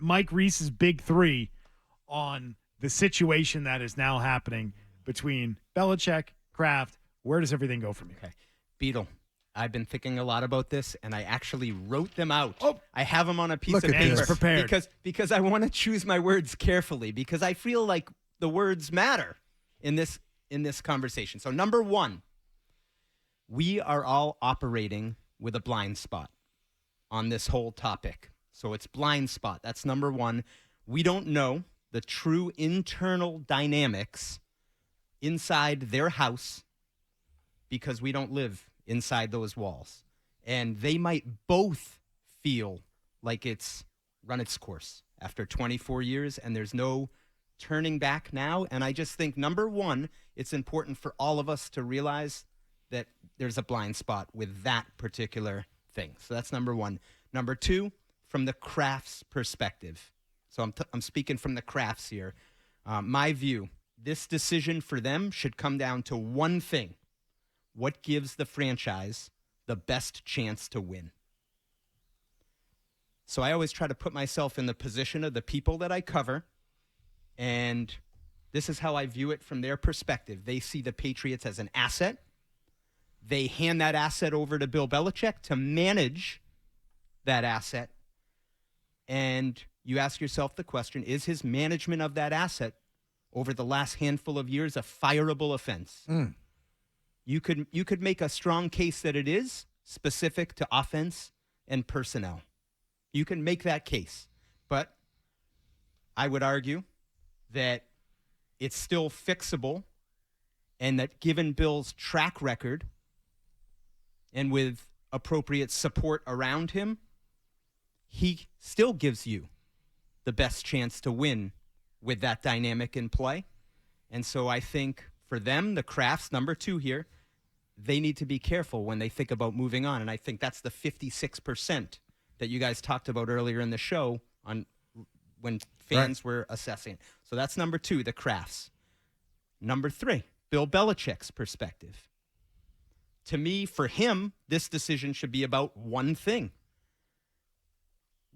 Mike Reiss's big three on the situation that is now happening between Belichick, Kraft. Where does everything go from here? Okay. Beetle, I've been thinking a lot about this, and I actually wrote them out. Oh. I have them on a piece Look of at paper this. Prepared. because I want to choose my words carefully because I feel like the words matter in this conversation. So number one, we are all operating with a blind spot on this whole topic. So it's blind spot. That's number one. We don't know the true internal dynamics inside their house because we don't live inside those walls. And they might both feel like it's run its course after 24 years and there's no turning back now. And I just think, number one, it's important for all of us to realize that there's a blind spot with that particular thing. So that's number one. Number two, from the Kraft's perspective. So I'm speaking from the Krafts here. My view, this decision for them should come down to one thing. What gives the franchise the best chance to win? So I always try to put myself in the position of the people that I cover, and this is how I view it from their perspective. They see the Patriots as an asset. They hand that asset over to Bill Belichick to manage that asset. And you ask yourself the question, is his management of that asset over the last handful of years a fireable offense? You could make a strong case that it is specific to offense and personnel. You can make that case. But I would argue that it's still fixable and that given Bill's track record and with appropriate support around him, he still gives you the best chance to win with that dynamic in play. And so I think for them, the Krafts, number two here, they need to be careful when they think about moving on. And I think that's the 56% that you guys talked about earlier in the show on when fans were assessing. So that's number two, the Krafts. Number three, Bill Belichick's perspective. To me, for him, this decision should be about one thing.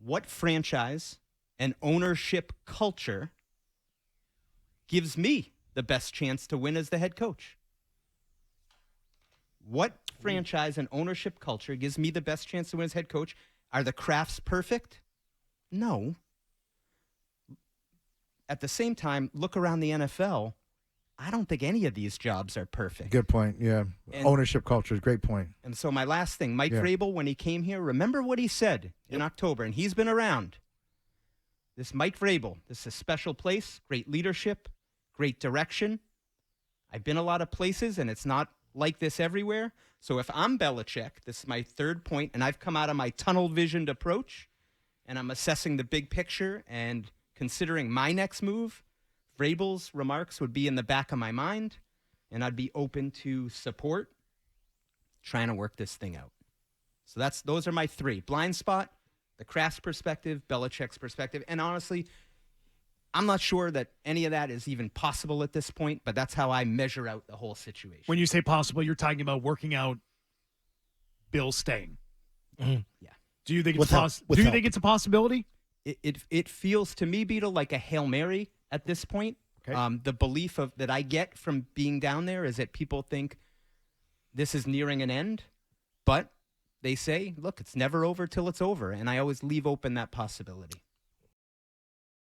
What franchise and ownership culture gives me the best chance to win as the head coach? What franchise and ownership culture gives me the best chance to win as head coach? Are the Krafts perfect? No. At the same time, look around the NFL. I don't think any of these jobs are perfect. Good point, yeah. And Ownership culture is a great point. And so my last thing, Mike Vrabel, when he came here, remember what he said in October, and he's been around. This Mike Vrabel, this is a special place, great leadership, great direction. I've been a lot of places, and it's not like this everywhere. So if I'm Belichick, this is my third point, and I've come out of my tunnel-visioned approach, and I'm assessing the big picture and considering my next move, Vrabel's remarks would be in the back of my mind, and I'd be open to support trying to work this thing out. So those are my three. Blind spot, the Kraft's perspective, Belichick's perspective. And honestly, I'm not sure that any of that is even possible at this point, but that's how I measure out the whole situation. When you say possible, you're talking about working out Bill staying. Yeah. Do you think With help. Do you think it's a possibility? It feels to me, Beetle, like a Hail Mary at this point. Okay. The belief that I get from being down there is that people think this is nearing an end, but they say, look, it's never over till it's over, and I always leave open that possibility.